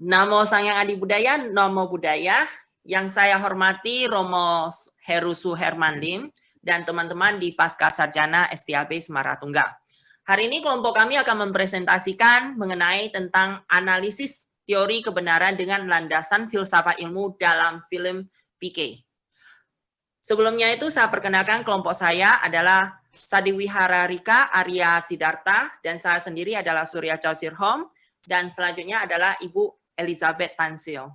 Namo Sang Hyang Adi Budaya, Namo Buddhaya. Yang saya hormati Romo Heru Suherman Lim dan teman-teman di Pasca Sarjana STAB Semaratungga. Hari ini kelompok kami akan mempresentasikan mengenai tentang analisis teori kebenaran dengan landasan filsafat ilmu dalam film PK. Sebelumnya itu saya perkenalkan kelompok saya adalah Sadiwihara Rika Arya Sidarta dan saya sendiri adalah Surya Chow Sirhom dan selanjutnya adalah Ibu Elizabeth Tansil.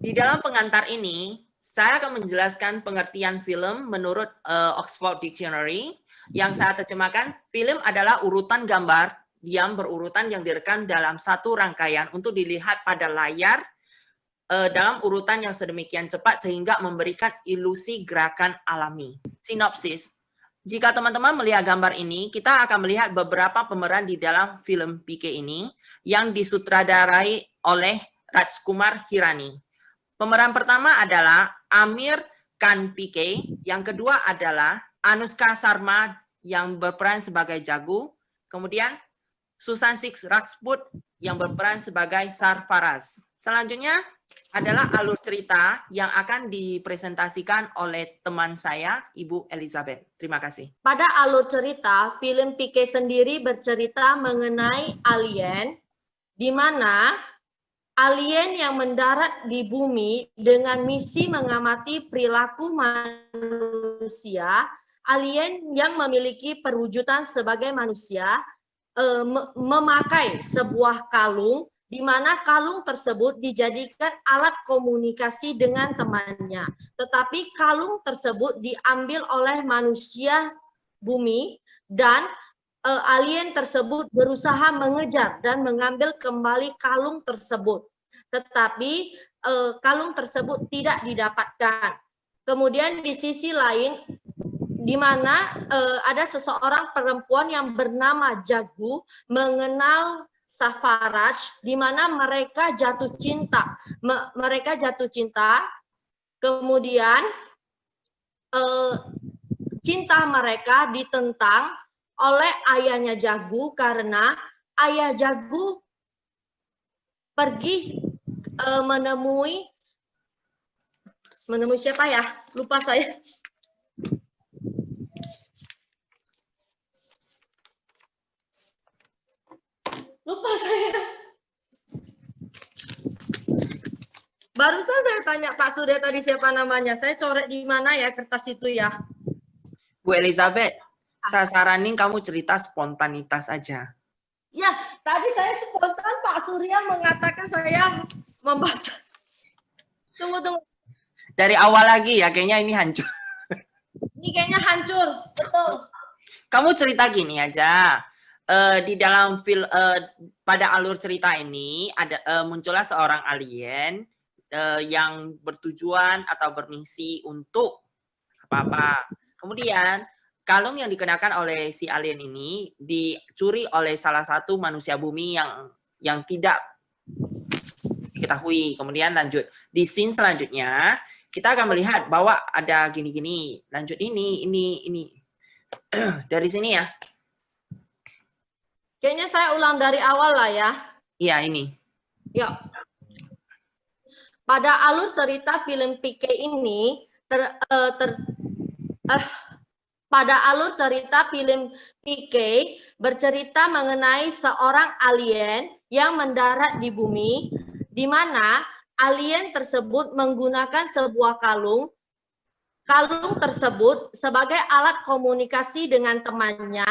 Di dalam pengantar ini, saya akan menjelaskan pengertian film menurut Oxford Dictionary. Yang saya terjemahkan, film adalah urutan gambar yang berurutan yang direkam dalam satu rangkaian untuk dilihat pada layar dalam urutan yang sedemikian cepat sehingga memberikan ilusi gerakan alami. Sinopsis. Jika teman-teman melihat gambar ini, kita akan melihat beberapa pemeran di dalam film PK ini yang disutradarai oleh Rajkumar Hirani. Pemeran pertama adalah Amir Khan PK, yang kedua adalah Anushka Sharma yang berperan sebagai Jagu, kemudian Susan Singh Rajput yang berperan sebagai Sarfaraz. Selanjutnya adalah alur cerita yang akan dipresentasikan oleh teman saya, Ibu Elizabeth. Terima kasih. Pada alur cerita, film PK sendiri bercerita mengenai alien, di mana alien yang mendarat di bumi dengan misi mengamati perilaku manusia, alien yang memiliki perwujudan sebagai manusia, memakai sebuah kalung, di mana kalung tersebut dijadikan alat komunikasi dengan temannya. Tetapi kalung tersebut diambil oleh manusia bumi dan alien tersebut berusaha mengejar dan mengambil kembali kalung tersebut. Tetapi kalung tersebut tidak didapatkan. Kemudian di sisi lain, di mana ada seseorang perempuan yang bernama Jagu mengenal Sarfaraz, di mana mereka jatuh cinta. Mereka jatuh cinta, kemudian cinta mereka ditentang oleh ayahnya Jagu karena ayah Jagu pergi menemui siapa ya? Lupa saya. Lupa saya. Barusan saya tanya Pak Surya tadi siapa namanya. Saya coret di mana ya kertas itu ya? Bu Elizabeth, saya saranin kamu cerita spontanitas aja. Ya, tadi saya spontan Pak Surya mengatakan saya membaca. Tunggu. Dari awal lagi ya, kayaknya ini hancur. Ini kayaknya hancur, betul. Kamu cerita gini aja. Di dalam pada alur cerita ini ada muncullah seorang alien yang bertujuan atau bermisi untuk apa-apa. Kemudian kalung yang dikenakan oleh si alien ini dicuri oleh salah satu manusia bumi yang tidak diketahui. Kemudian lanjut di scene selanjutnya kita akan melihat bahwa ada gini-gini. Lanjut ini dari sini ya. Kayaknya saya ulang dari awal lah ya. Iya ini. Yuk. Pada alur cerita film PK ini pada alur cerita film PK bercerita mengenai seorang alien yang mendarat di bumi, di mana alien tersebut menggunakan sebuah kalung. Kalung tersebut sebagai alat komunikasi dengan temannya,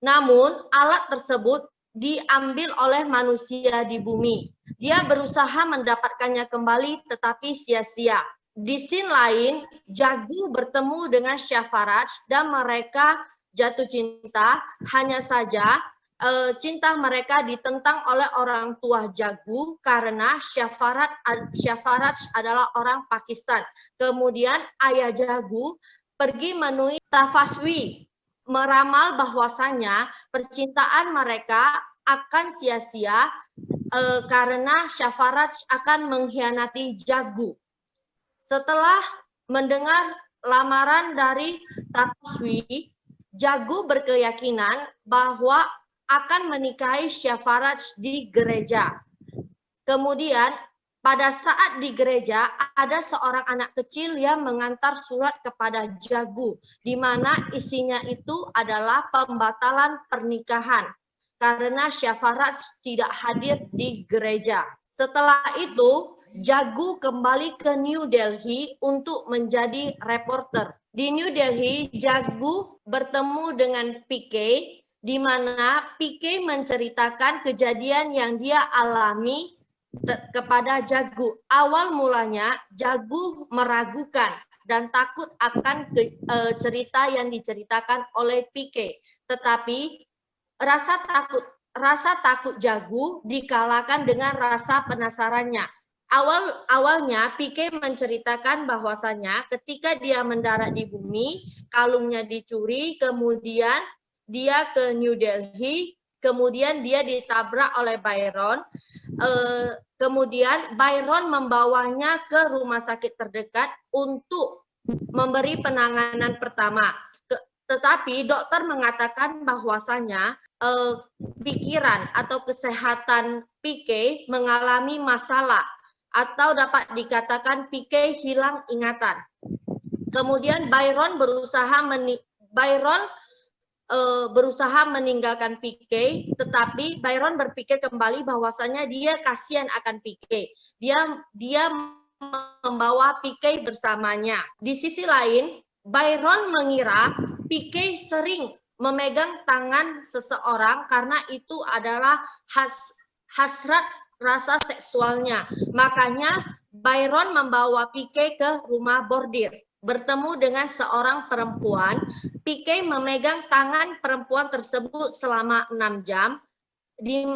namun alat tersebut diambil oleh manusia di bumi. Dia berusaha mendapatkannya kembali tetapi sia-sia. Di scene lain, Jagu bertemu dengan Sarfaraz dan mereka jatuh cinta. Hanya saja cinta mereka ditentang oleh orang tua Jagu karena Sarfaraz adalah orang Pakistan. Kemudian ayah Jagu pergi menemui Tafaswi, meramal bahwasanya percintaan mereka akan sia-sia karena Sarfaraz akan mengkhianati Jagu. Setelah mendengar lamaran dari Tafaswi, Jagu berkeyakinan bahwa akan menikahi Sarfaraz di gereja. Kemudian pada saat di gereja ada seorang anak kecil yang mengantar surat kepada Jagu, di mana isinya itu adalah pembatalan pernikahan karena Syafarat tidak hadir di gereja. Setelah itu, Jagu kembali ke New Delhi untuk menjadi reporter. Di New Delhi, Jagu bertemu dengan PK, di mana PK menceritakan kejadian yang dia alami kepada Jagu. Awal mulanya Jagu meragukan dan takut akan cerita yang diceritakan oleh PK. Tetapi rasa takut Jagu dikalahkan dengan rasa penasarannya. Awalnya PK menceritakan bahwasannya ketika dia mendarat di bumi, kalungnya dicuri, kemudian dia ke New Delhi, kemudian dia ditabrak oleh Byron. Kemudian Byron membawanya ke rumah sakit terdekat untuk memberi penanganan pertama. Tetapi dokter mengatakan bahwasanya pikiran atau kesehatan PK mengalami masalah atau dapat dikatakan PK hilang ingatan. Kemudian Byron berusaha meninggalkan PK, tetapi Byron berpikir kembali bahwasanya dia kasihan akan PK. Dia membawa PK bersamanya. Di sisi lain, Byron mengira PK sering memegang tangan seseorang karena itu adalah hasrat rasa seksualnya. Makanya Byron membawa PK ke rumah bordir. Bertemu dengan seorang perempuan, PK memegang tangan perempuan tersebut selama 6 jam, di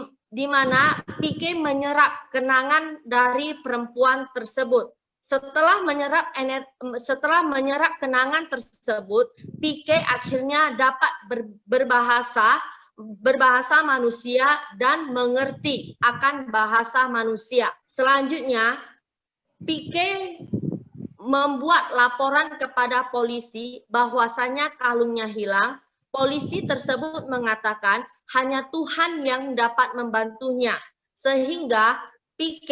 mana PK menyerap kenangan dari perempuan tersebut. Setelah menyerap kenangan tersebut, PK akhirnya dapat berbahasa manusia dan mengerti akan bahasa manusia. Selanjutnya, PK membuat laporan kepada polisi bahwasanya kalungnya hilang. Polisi tersebut mengatakan hanya Tuhan yang dapat membantunya, sehingga PK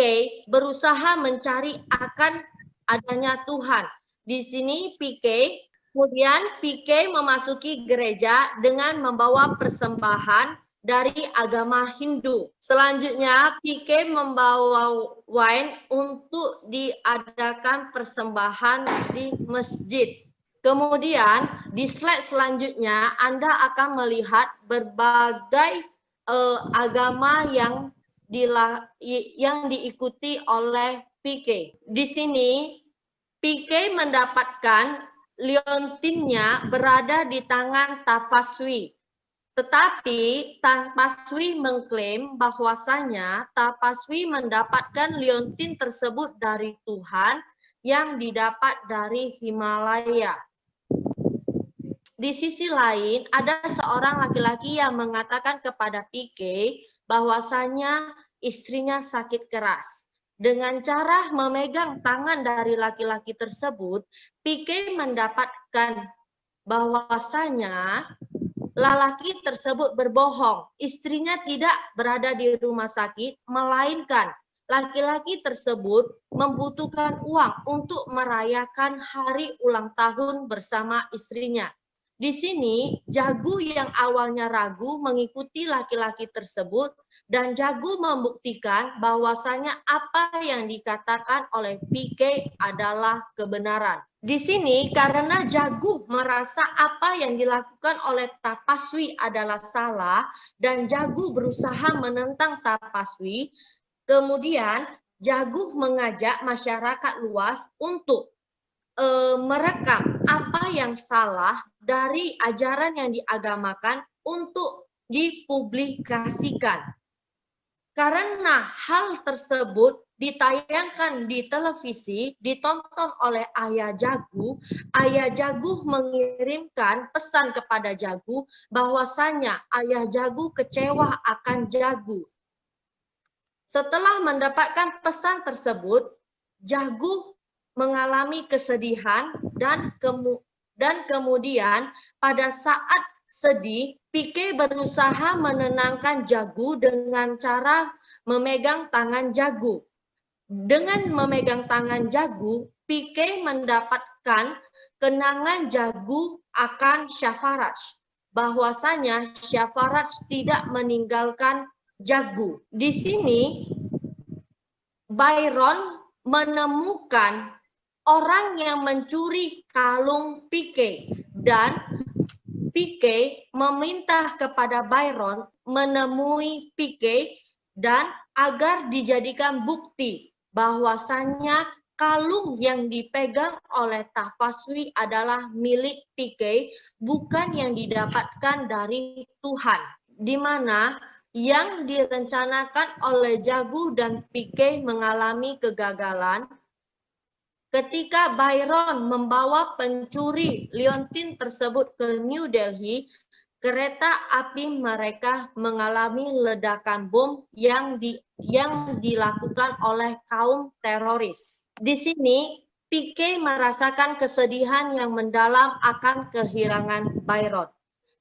berusaha mencari akan adanya Tuhan. Di sini kemudian PK memasuki gereja dengan membawa persembahan dari agama Hindu. Selanjutnya, PK membawa wine untuk diadakan persembahan di masjid. Kemudian, di slide selanjutnya, Anda akan melihat berbagai agama yang diikuti oleh PK. Di sini, PK mendapatkan liontinnya berada di tangan Tapaswi. Tetapi Tapaswi mengklaim bahwasanya Tapaswi mendapatkan liontin tersebut dari Tuhan yang didapat dari Himalaya. Di sisi lain, ada seorang laki-laki yang mengatakan kepada PK bahwasanya istrinya sakit keras. Dengan cara memegang tangan dari laki-laki tersebut, PK mendapatkan bahwasanya lelaki tersebut berbohong. Istrinya tidak berada di rumah sakit, melainkan laki-laki tersebut membutuhkan uang untuk merayakan hari ulang tahun bersama istrinya. Di sini, Jagu yang awalnya ragu mengikuti laki-laki tersebut, dan Jagu membuktikan bahwasanya apa yang dikatakan oleh PK adalah kebenaran. Di sini karena Jagu merasa apa yang dilakukan oleh Tapaswi adalah salah dan Jagu berusaha menentang Tapaswi, kemudian Jagu mengajak masyarakat luas untuk merekam apa yang salah dari ajaran yang diagamakan untuk dipublikasikan. Karena hal tersebut ditayangkan di televisi, ditonton oleh Ayah Jagu mengirimkan pesan kepada Jagu bahwasanya Ayah Jagu kecewa akan Jagu. Setelah mendapatkan pesan tersebut, Jagu mengalami kesedihan dan kemudian pada saat sedih, PK berusaha menenangkan Jagu dengan cara memegang tangan Jagu. Dengan memegang tangan Jagu, Pique mendapatkan kenangan Jagu akan Shafaraj, bahwasanya Shafaraj tidak meninggalkan Jagu. Di sini Byron menemukan orang yang mencuri kalung Pique, dan Pique meminta kepada Byron menemui Pique dan agar dijadikan bukti bahwasannya kalung yang dipegang oleh Tafaswi adalah milik Pique, bukan yang didapatkan dari Tuhan, di mana yang direncanakan oleh Jagu dan Pique mengalami kegagalan. Ketika Byron membawa pencuri liontin tersebut ke New Delhi, kereta api mereka mengalami ledakan bom yang dilakukan oleh kaum teroris. Di sini, Pique merasakan kesedihan yang mendalam akan kehilangan Byron.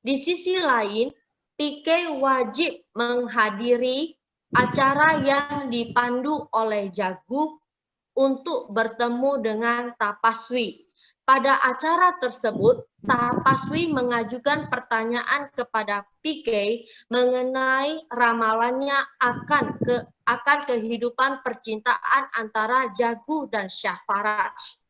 Di sisi lain, Pique wajib menghadiri acara yang dipandu oleh Jagu untuk bertemu dengan Tapaswi. Pada acara tersebut, Tapaswi mengajukan pertanyaan kepada Pique mengenai ramalannya akan kehidupan percintaan antara Jagu dan Shafaraj.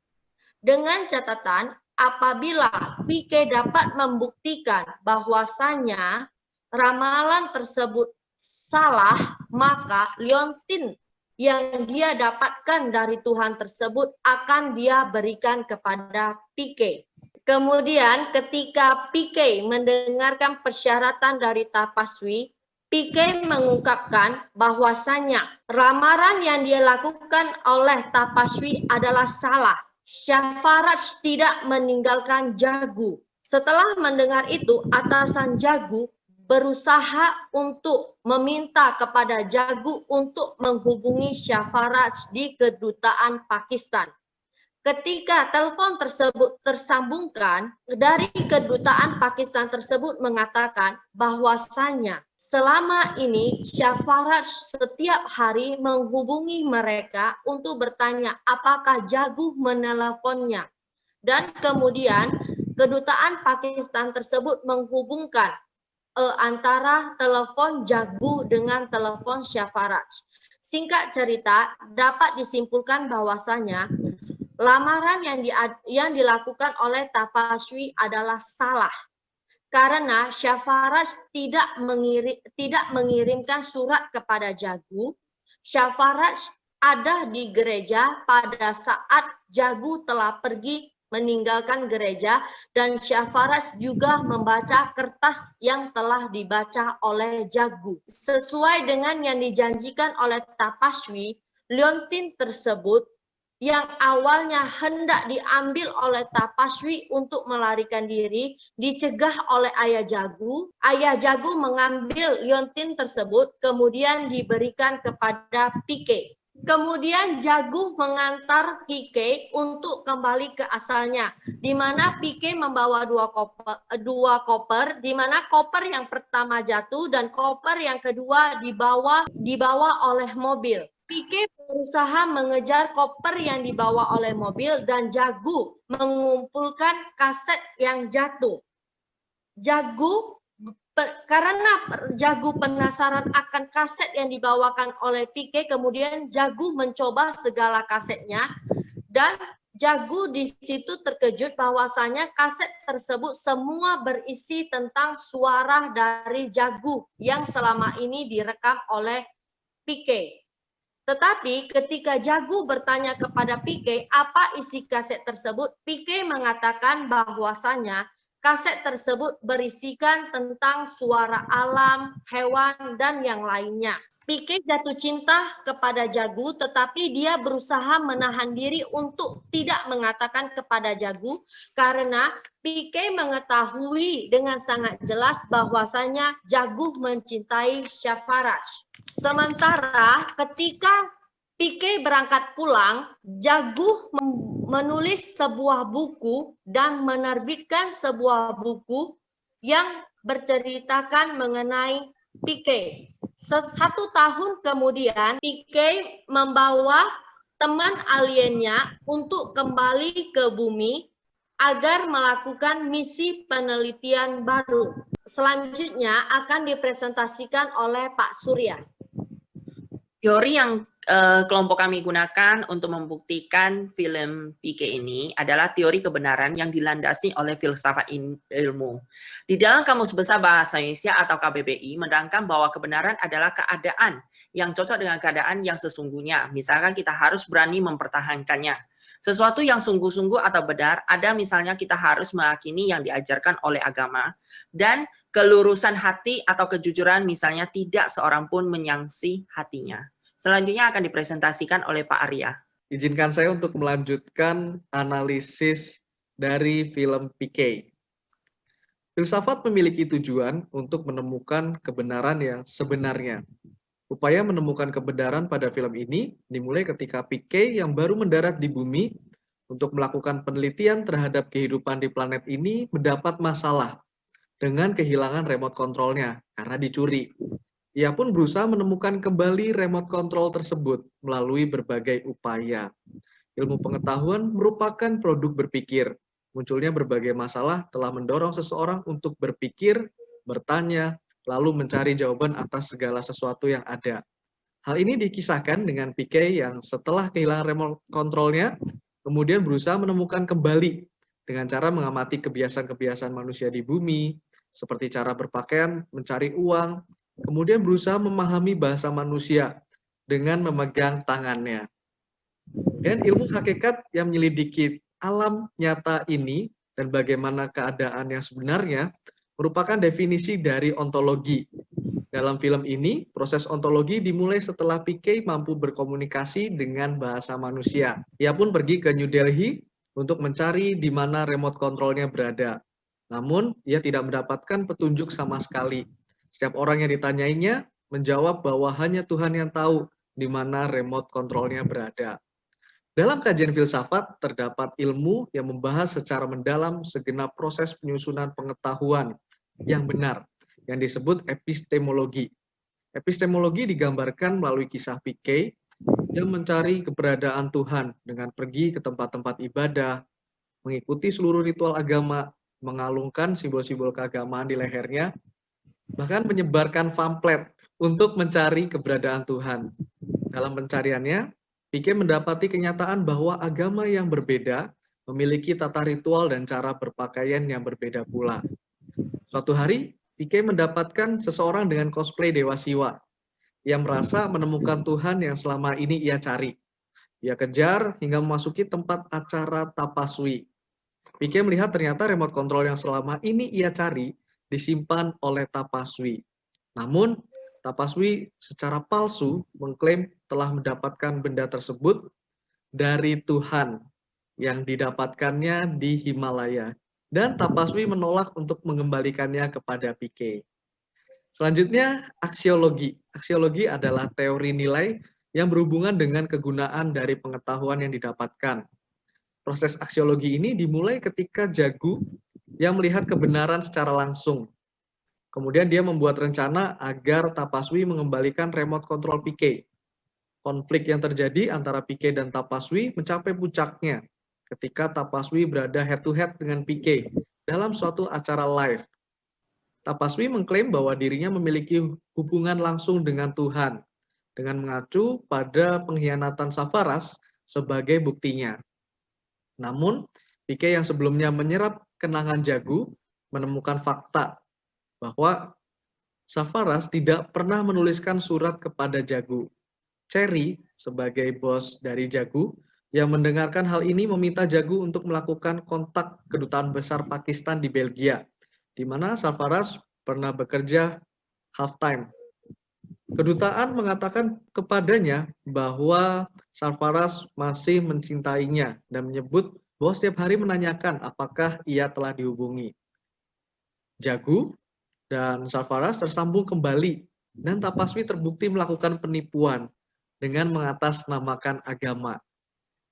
Dengan catatan, apabila Pique dapat membuktikan bahwasanya ramalan tersebut salah, maka liontin yang dia dapatkan dari Tuhan tersebut akan dia berikan kepada Pique. Kemudian ketika Pique mendengarkan persyaratan dari Tapaswi, Pique mengungkapkan bahwasanya ramalan yang dia lakukan oleh Tapaswi adalah salah. Shafaraj tidak meninggalkan Jagu. Setelah mendengar itu, atasan Jagu berusaha untuk meminta kepada Jagu untuk menghubungi Shafaraj di kedutaan Pakistan. Ketika telepon tersebut tersambungkan, dari kedutaan Pakistan tersebut mengatakan bahwasanya selama ini Shafaraj setiap hari menghubungi mereka untuk bertanya apakah Jagu meneleponnya. Dan kemudian kedutaan Pakistan tersebut menghubungkan antara telepon Jagu dengan telepon Shafaraj. Singkat cerita, dapat disimpulkan bahwasanya lamaran yang dilakukan oleh Tapaswi adalah salah, karena Shafaraj tidak mengirimkan surat kepada Jagu. Shafaraj ada di gereja pada saat Jagu telah pergi meninggalkan gereja, dan Shafaraj juga membaca kertas yang telah dibaca oleh Jagu. Sesuai dengan yang dijanjikan oleh Tapaswi, liontin tersebut yang awalnya hendak diambil oleh Tapaswi untuk melarikan diri, dicegah oleh ayah Jagu. Ayah Jagu mengambil liontin tersebut, kemudian diberikan kepada Pique. Kemudian Jagu mengantar Pique untuk kembali ke asalnya, di mana Pique membawa dua koper, di mana koper yang pertama jatuh dan koper yang kedua dibawa oleh mobil. Pique berusaha mengejar koper yang dibawa oleh mobil dan Jagu mengumpulkan kaset yang jatuh. Karena Jagu penasaran akan kaset yang dibawakan oleh Pique, kemudian Jagu mencoba segala kasetnya, dan Jagu di situ terkejut bahwasanya kaset tersebut semua berisi tentang suara dari Jagu yang selama ini direkam oleh Pique. Tetapi ketika Jagu bertanya kepada Pique apa isi kaset tersebut, Pique mengatakan bahwasanya kaset tersebut berisikan tentang suara alam, hewan, dan yang lainnya. Pique jatuh cinta kepada Jagu, tetapi dia berusaha menahan diri untuk tidak mengatakan kepada Jagu, karena Pique mengetahui dengan sangat jelas bahwasanya Jagu mencintai Shafaraj. Sementara ketika Pique berangkat pulang, Jagu menulis sebuah buku dan menerbitkan sebuah buku yang berceritakan mengenai Pique. 1 tahun kemudian, PK membawa teman aliennya untuk kembali ke bumi agar melakukan misi penelitian baru. Selanjutnya akan dipresentasikan oleh Pak Surya. Teori yang kelompok kami gunakan untuk membuktikan film PK ini adalah teori kebenaran yang dilandasi oleh filsafat ilmu. Di dalam Kamus Besar Bahasa Indonesia atau KBBI menerangkan bahwa kebenaran adalah keadaan yang cocok dengan keadaan yang sesungguhnya. Misalkan kita harus berani mempertahankannya. Sesuatu yang sungguh-sungguh atau benar, ada misalnya kita harus meyakini yang diajarkan oleh agama, dan kelurusan hati atau kejujuran misalnya tidak seorang pun menyangsi hatinya. Selanjutnya akan dipresentasikan oleh Pak Arya. Izinkan saya untuk melanjutkan analisis dari film PK. Filsafat memiliki tujuan untuk menemukan kebenaran yang sebenarnya. Upaya menemukan kebenaran pada film ini dimulai ketika PK yang baru mendarat di bumi untuk melakukan penelitian terhadap kehidupan di planet ini mendapat masalah dengan kehilangan remote control-nya karena dicuri. Ia pun berusaha menemukan kembali remote control tersebut melalui berbagai upaya. Ilmu pengetahuan merupakan produk berpikir. Munculnya berbagai masalah telah mendorong seseorang untuk berpikir, bertanya, lalu mencari jawaban atas segala sesuatu yang ada. Hal ini dikisahkan dengan PK yang setelah kehilangan remote control-nya, kemudian berusaha menemukan kembali dengan cara mengamati kebiasaan-kebiasaan manusia di bumi, seperti cara berpakaian, mencari uang, kemudian berusaha memahami bahasa manusia dengan memegang tangannya. Dan ilmu hakikat yang menyelidiki alam nyata ini dan bagaimana keadaan yang sebenarnya merupakan definisi dari ontologi. Dalam film ini, proses ontologi dimulai setelah PK mampu berkomunikasi dengan bahasa manusia. Ia pun pergi ke New Delhi untuk mencari di mana remote control-nya berada. Namun, ia tidak mendapatkan petunjuk sama sekali. Setiap orang yang ditanyainya menjawab bahwa hanya Tuhan yang tahu di mana remote control-nya berada. Dalam kajian filsafat, terdapat ilmu yang membahas secara mendalam segenap proses penyusunan pengetahuan yang benar, yang disebut epistemologi. Epistemologi digambarkan melalui kisah PK yang mencari keberadaan Tuhan dengan pergi ke tempat-tempat ibadah, mengikuti seluruh ritual agama, mengalungkan simbol-simbol keagamaan di lehernya, bahkan menyebarkan pamflet untuk mencari keberadaan Tuhan. Dalam pencariannya, PK mendapati kenyataan bahwa agama yang berbeda memiliki tata ritual dan cara berpakaian yang berbeda pula. Suatu hari, PK mendapatkan seseorang dengan cosplay Dewa Siwa. Ia merasa menemukan Tuhan yang selama ini ia cari. Ia kejar hingga memasuki tempat acara tapaswi. PK melihat ternyata remote control yang selama ini ia cari disimpan oleh Tapaswi. Namun, Tapaswi secara palsu mengklaim telah mendapatkan benda tersebut dari Tuhan yang didapatkannya di Himalaya. Dan Tapaswi menolak untuk mengembalikannya kepada PK. Selanjutnya, aksiologi. Aksiologi adalah teori nilai yang berhubungan dengan kegunaan dari pengetahuan yang didapatkan. Proses aksiologi ini dimulai ketika Jagu yang melihat kebenaran secara langsung. Kemudian dia membuat rencana agar Tapaswi mengembalikan remote control PK. Konflik yang terjadi antara PK dan Tapaswi mencapai puncaknya ketika Tapaswi berada head-to-head dengan PK dalam suatu acara live. Tapaswi mengklaim bahwa dirinya memiliki hubungan langsung dengan Tuhan, dengan mengacu pada pengkhianatan Safaras sebagai buktinya. Namun, PK yang sebelumnya menyerap kenangan Jagu menemukan fakta bahwa Safaras tidak pernah menuliskan surat kepada Jagu. Cherry, sebagai bos dari Jagu, yang mendengarkan hal ini meminta Jagu untuk melakukan kontak kedutaan besar Pakistan di Belgia, di mana Safaras pernah bekerja half-time. Kedutaan mengatakan kepadanya bahwa Safaras masih mencintainya dan menyebut bahwa setiap hari menanyakan apakah ia telah dihubungi. Jagu dan Safaras tersambung kembali dan Tapaswi terbukti melakukan penipuan dengan mengatasnamakan agama.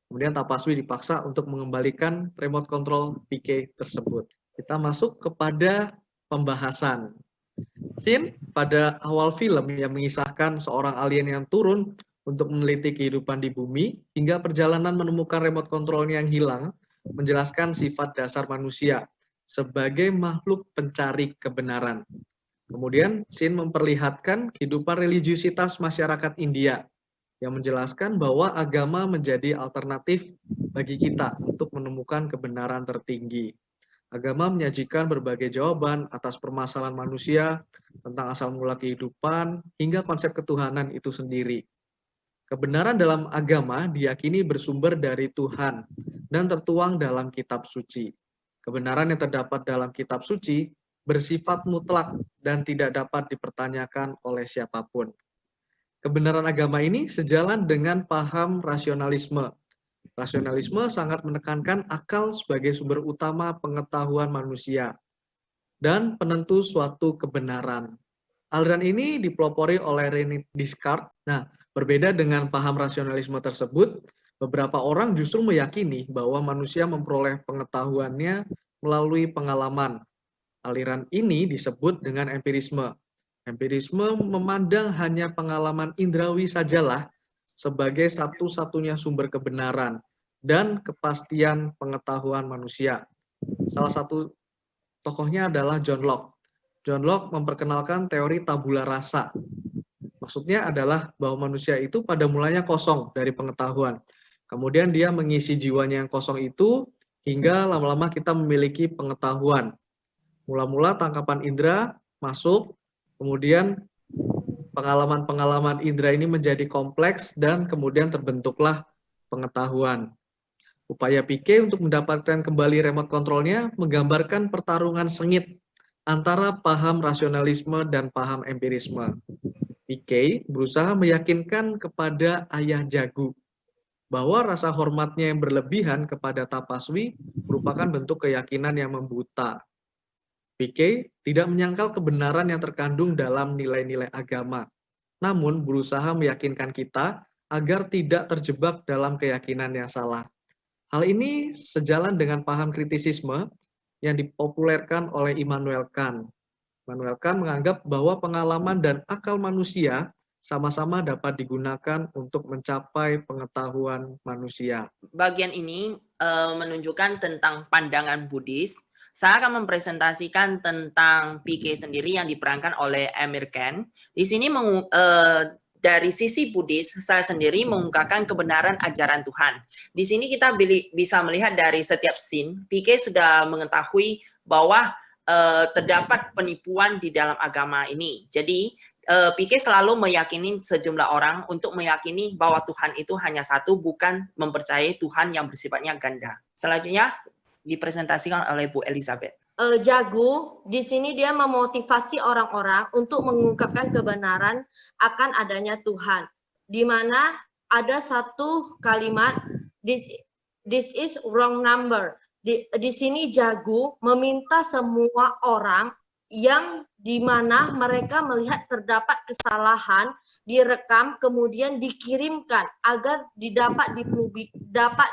Kemudian Tapaswi dipaksa untuk mengembalikan remote control PK tersebut. Kita masuk kepada pembahasan. Scene pada awal film yang mengisahkan seorang alien yang turun untuk meneliti kehidupan di bumi hingga perjalanan menemukan remote controlnya yang hilang, menjelaskan sifat dasar manusia sebagai makhluk pencari kebenaran. Kemudian, scene memperlihatkan kehidupan religiusitas masyarakat India yang menjelaskan bahwa agama menjadi alternatif bagi kita untuk menemukan kebenaran tertinggi. Agama menyajikan berbagai jawaban atas permasalahan manusia tentang asal mula kehidupan hingga konsep ketuhanan itu sendiri. Kebenaran dalam agama diyakini bersumber dari Tuhan dan tertuang dalam kitab suci. Kebenaran yang terdapat dalam kitab suci bersifat mutlak dan tidak dapat dipertanyakan oleh siapapun. Kebenaran agama ini sejalan dengan paham rasionalisme. Rasionalisme sangat menekankan akal sebagai sumber utama pengetahuan manusia dan penentu suatu kebenaran. Aliran ini dipelopori oleh René Descartes. Nah, berbeda dengan paham rasionalisme tersebut, beberapa orang justru meyakini bahwa manusia memperoleh pengetahuannya melalui pengalaman. Aliran ini disebut dengan empirisme. Empirisme memandang hanya pengalaman indrawi sajalah sebagai satu-satunya sumber kebenaran dan kepastian pengetahuan manusia. Salah satu tokohnya adalah John Locke. John Locke memperkenalkan teori tabula rasa. Maksudnya adalah bahwa manusia itu pada mulanya kosong dari pengetahuan. Kemudian dia mengisi jiwanya yang kosong itu hingga lama-lama kita memiliki pengetahuan. Mula-mula tangkapan indera masuk, kemudian pengalaman-pengalaman indera ini menjadi kompleks dan kemudian terbentuklah pengetahuan. Upaya Piquet untuk mendapatkan kembali remote controlnya menggambarkan pertarungan sengit antara paham rasionalisme dan paham empirisme. Piquet berusaha meyakinkan kepada ayah jagu bahwa rasa hormatnya yang berlebihan kepada Tapaswi merupakan bentuk keyakinan yang membuta. Piquet tidak menyangkal kebenaran yang terkandung dalam nilai-nilai agama, namun berusaha meyakinkan kita agar tidak terjebak dalam keyakinan yang salah. Hal ini sejalan dengan paham kritisisme yang dipopulerkan oleh Immanuel Kant. Immanuel Kant menganggap bahwa pengalaman dan akal manusia sama-sama dapat digunakan untuk mencapai pengetahuan manusia. Bagian ini menunjukkan tentang pandangan Buddhis. Saya akan mempresentasikan tentang Piquet sendiri yang diperankan oleh Amir Khan. Di sini dari sisi Buddhis, saya sendiri mengungkapkan kebenaran ajaran Tuhan. Di sini kita bisa melihat dari setiap scene, Piquet sudah mengetahui bahwa terdapat penipuan di dalam agama ini. Jadi, Piquet selalu meyakini sejumlah orang untuk meyakini bahwa Tuhan itu hanya satu, bukan mempercayai Tuhan yang bersifatnya ganda. Selanjutnya, dipresentasikan oleh Bu Elizabeth. Jagu di sini dia memotivasi orang-orang untuk mengungkapkan kebenaran akan adanya Tuhan, di mana ada satu kalimat this is wrong number. Di sini Jagu meminta semua orang yang di mana mereka melihat terdapat kesalahan direkam kemudian dikirimkan agar dapat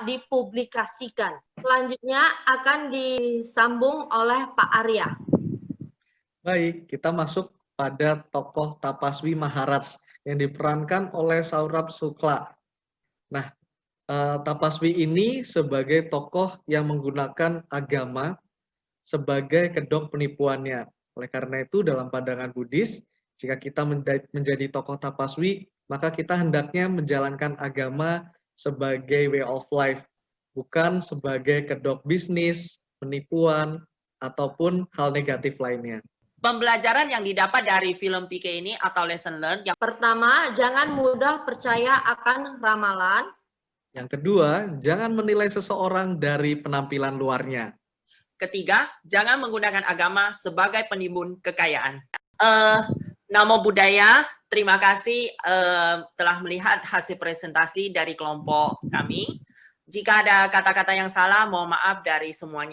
dipublikasikan. Selanjutnya akan disambung oleh Pak Arya. Baik, kita masuk pada tokoh Tapaswi Maharaj yang diperankan oleh Saurabh Shukla. Nah, Tapaswi ini sebagai tokoh yang menggunakan agama sebagai kedok penipuannya. Oleh karena itu, dalam pandangan Buddhis, jika kita menjadi tokoh Tapaswi, maka kita hendaknya menjalankan agama sebagai way of life, bukan sebagai kedok bisnis, penipuan, ataupun hal negatif lainnya. Pembelajaran yang didapat dari film Piquet ini atau lesson learned yang pertama, jangan mudah percaya akan ramalan. Yang kedua, jangan menilai seseorang dari penampilan luarnya. Ketiga, jangan menggunakan agama sebagai penimbun kekayaan. Namo Buddhaya, terima kasih telah melihat hasil presentasi dari kelompok kami. Jika ada kata-kata yang salah, mohon maaf dari semuanya.